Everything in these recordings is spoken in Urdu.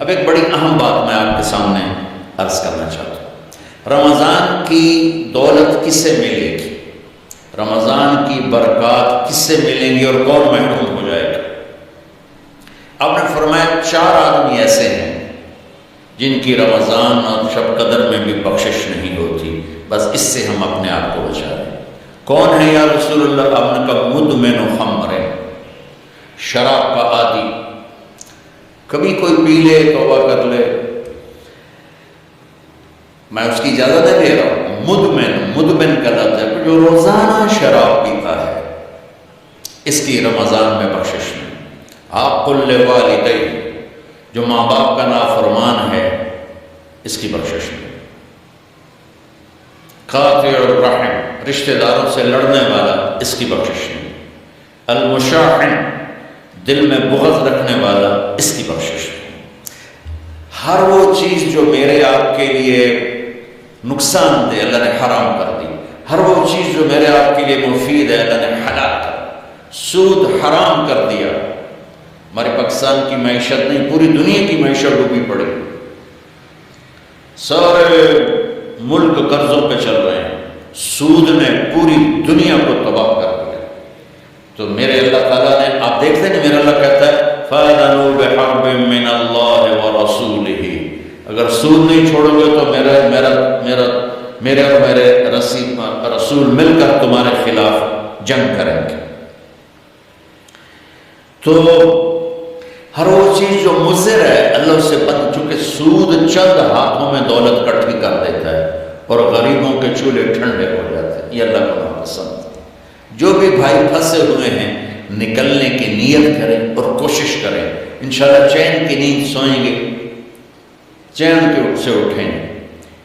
اب ایک بڑی اہم بات میں آپ کے سامنے عرض کرنا چاہتا ہوں۔ رمضان کی دولت کس سے ملے گی؟ رمضان کی برکات کس سے ملیں گی اور کون محروم ہو جائے گا؟ آپ نے فرمایا 4 آدمی ایسے ہیں جن کی رمضان اور شب قدر میں بھی بخشش نہیں ہوتی، بس اس سے ہم اپنے آپ کو بچا لیں۔ کون ہے یا رسول اللہ؟ آپ نے کہا مدمن خمر، شراب کا عادی، کبھی کوئی پی لے توبہ کر لے، میں اس کی اجازت نہیں دے رہا ہوں۔ مدمن کا لفظ ہے جو روزانہ شراب پیتا ہے، اس کی رمضان میں بخشش نہیں۔ عاق لوالدیہ، جو ماں باپ کا نافرمان ہے، اس کی بخشش نہیں۔ قاطع الرحم، رشتہ داروں سے لڑنے والا، اس کی بخشش نہیں۔ المشاحن، دل میں بغض رکھنے والا، اس کی بخشش نہیں۔ ہر وہ چیز جو میرے آپ کے لیے نقصان دے، اللہ نے حرام کر دی۔ ہر وہ چیز جو میرے آپ کے لیے مفید ہے، اللہ نے حلال کر دی۔ سود حرام کر دیا۔ ہمارے پاکستان کی معیشت نہیں، پوری دنیا کی معیشت ڈوبی پڑی، سارے ملک قرضوں پہ چل رہے ہیں، سود نے پوری دنیا کو تباہ کر دیا۔ تو میرے اللہ تعالیٰ نے، آپ دیکھتے ہیں میرا اللہ کہتا ہے فَأَذَنُوا بِحَرْبٍ مِّنَ اللَّهِ وَرَسُولِهِ، اگر سود نہیں چھوڑو گے تو میرے اور میرے رسول مل کر تمہارے خلاف جنگ کریں گے۔ تو ہر وہ چیز جو مضر ہے اللہ سے بند، چونکہ سود چند ہاتھوں میں دولت کٹھی کر دیتا ہے اور غریبوں کے چولہے ٹھنڈے ہو جاتے ہیں، یہ اللہ کو ناپسند ہے۔ جو بھی بھائی پھنسے ہوئے ہیں نکلنے کی نیت کریں اور کوشش کریں، انشاءاللہ چین کی نیند سوئیں گے، چین کے سے اٹھیں گے۔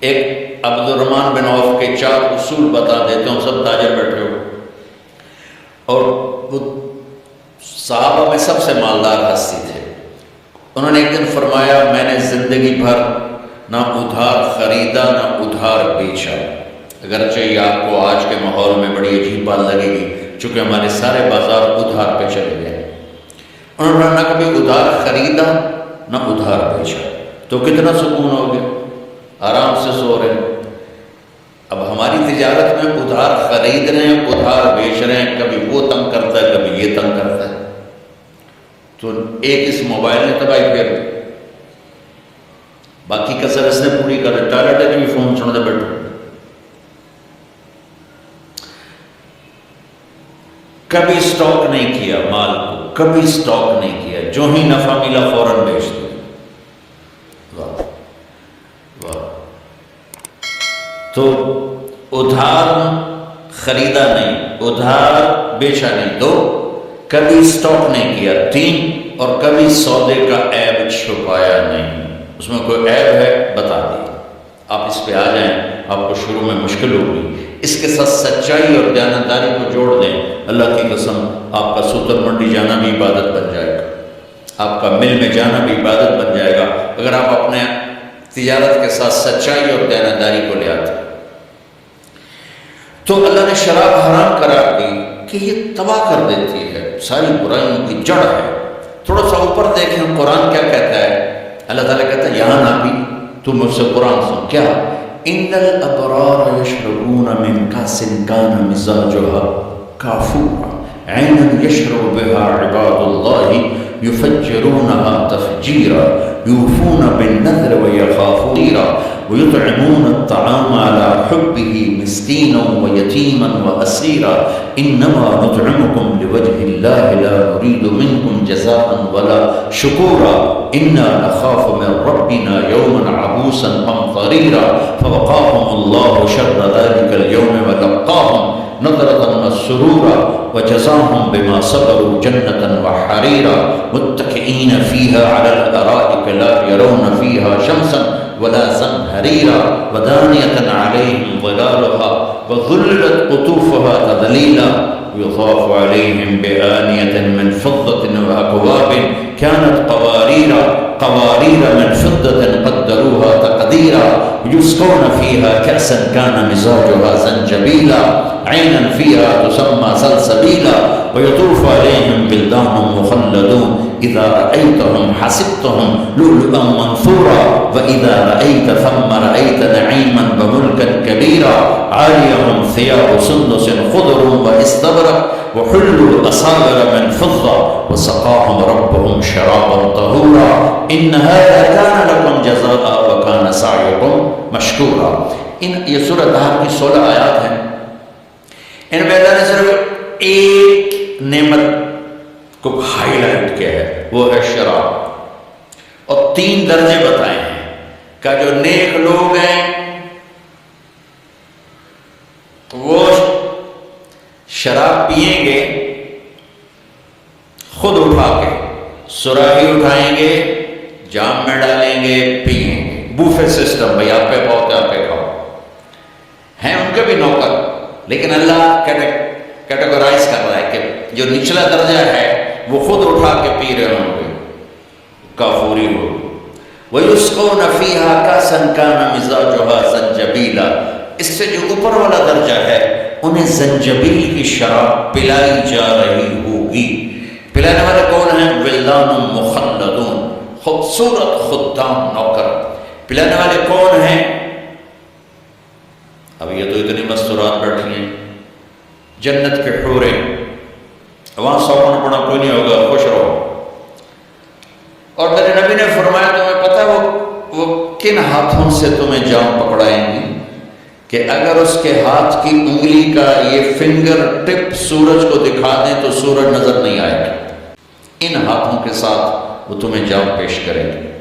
ایک عبد الرحمن بن عوف کے 4 اصول بتا دیتے ہوں، سب تاجر بیٹھے ہو، اور وہ صحابہ میں سب سے مالدار ہستی تھے۔ انہوں نے ایک دن فرمایا میں نے زندگی بھر نہ ادھار خریدا نہ ادھار بیچا، اگرچہ یہ آپ کو آج کے ماحول میں بڑی عجیب بات لگے گی چونکہ ہمارے سارے بازار ادھار پہ چلے گئے۔ انہوں نے نہ کبھی ادھار خریدا نہ ادھار بیچا، تو کتنا سکون ہو گیا، آرام سے سو رہے ہیں۔ اب ہماری تجارت میں ادھار خرید رہے ہیں، ادھار بیچ رہے ہیں، کبھی وہ تنگ کرتا ہے کبھی یہ تنگ کرتا ہے، تو ایک اس موبائل نے تباہی پھیر دی، باقی کسر اس نے پوری کر دی، ٹائلٹ ہے بھی فون چھوڑ دے بیٹھو۔ کبھی سٹاک نہیں کیا مال کو، کبھی سٹاک نہیں کیا، جو ہی نفع ملا فوراً بیچ دیا۔ واہ واہ! تو ادھار خریدا نہیں، ادھار بیچا نہیں، 2 کبھی سٹاک نہیں کیا، 3 اور کبھی سودے کا عیب چھپایا نہیں۔ اس میں کوئی عیب ہے بتا دیا، آپ اس پہ آ جائیں، آپ کو شروع میں مشکل ہوگی، اس کے ساتھ سچائی اور دیانتداری کو جوڑ دیں، اللہ کی قسم آپ کا سوتر منڈی جانا بھی عبادت بن جائے گا، آپ کا مل میں جانا بھی عبادت بن جائے گا، اگر آپ اپنے تجارت کے ساتھ سچائی اور دیانتداری کو لے آتے۔ تو اللہ نے شراب حرام قرار دی کہ یہ تباہ کر دیتی ہے، ساری برائیوں کی جڑ ہے۔ تھوڑا سا اوپر دیکھیں قرآن کیا کہتا ہے، اللہ تعالیٰ کہتا ہے یہاں نہ بھی تو مجھ سے قرآن سن، کیا ان الابرار یشربون من کاس کان مزاجها کافورا عینا یشرب بها عباد اللہ یفجرونها تفجیرا یوفون بالنذر ویخافون ویطعمون الطعام على حبه مسکینا ویتیما واسیرا انما نطعمکم لوجه اللہ لا نرید منکم جزاء ولا شکورا انا نخاف من ربنا یوما عبوسا قمطريرا فوقاهم الله شر ذلك اليوم ولقاهم نظرة مسرورا وجزاهم بما صبروا جنة وحريرا متكئين فيها على الأرائك لا يرون فيها شمسا ولا زمهريرا ودانية عليهم ظلالها وظللت قطوفها تذليلا يطاف عليهم بآنية من فضة وأكواب كانت قوارير من فضة قدروها تقديرا يسقون فيها كأسا كان مزاجها زنجبيلا عينا فيها تسمى سلسبيلا ويطوف عليهم بلدان مخلدون إذا رأيتهم حسبتهم لؤلؤا منثورا وإذا رأيت ثم رأيت نعيما وملكا كبيرا عاليهم ثياب سندس خضر واستبرق وحلوا أساور من فضة وسقاهم ربهم شرابا طهورا إن هذا كان لكم جزاء وكان سعيكم مشکورا. یہ سورہ طه کی 16 آیات ہیں. ان میں اللہ نے صرف ایک نعمت کو ہائی لائٹ کیا ہے، وہ ہے شراب، اور 3 درجے بتائے ہیں کہ جو نیک لوگ ہیں وہ شراب پئیں گے، خود اٹھا کے سراہی اٹھائیں گے، جام میں ڈالیں گے، پئیں گے. بوفے سسٹم، بھئی آپ پہ بہت ہے، آپ پہ کھاؤ. ہیں ان کے بھی نوکر، لیکن اللہ کیٹیگورائز کر رہا ہے کہ جو نچلا درجہ ہے وہ خود اٹھا کے پی رہے ہوں گے، کافوری ہو. وَيُسْقَوْنَ فِيهَا كَأْسًا كَانَ مِزَاجُهَا زَنْجَبِيلًا. اس سے جو اوپر والا درجہ ہے انہیں زنجبیل کی شراب پلائی جا رہی ہوگی. پلانے والے کون ہیں؟ ولدان مخلدون، خوبصورت خدام نوکر. پلانے والے کون ہیں؟ اب یہ تو اتنی مستورات بیٹھی ہیں، جنت کے حوریں، وہاں سوپن پڑا کوئی نہیں ہوگا، خوش رہو. اور میرے نبی نے فرمایا تمہیں پتہ ہے وہ کن ہاتھوں سے تمہیں جام پکڑائیں گی کہ اگر اس کے ہاتھ کی انگلی کا یہ فنگر ٹپ سورج کو دکھا دیں تو سورج نظر نہیں آئے گا. ان ہاتھوں کے ساتھ وہ تمہیں جام پیش کریں گے.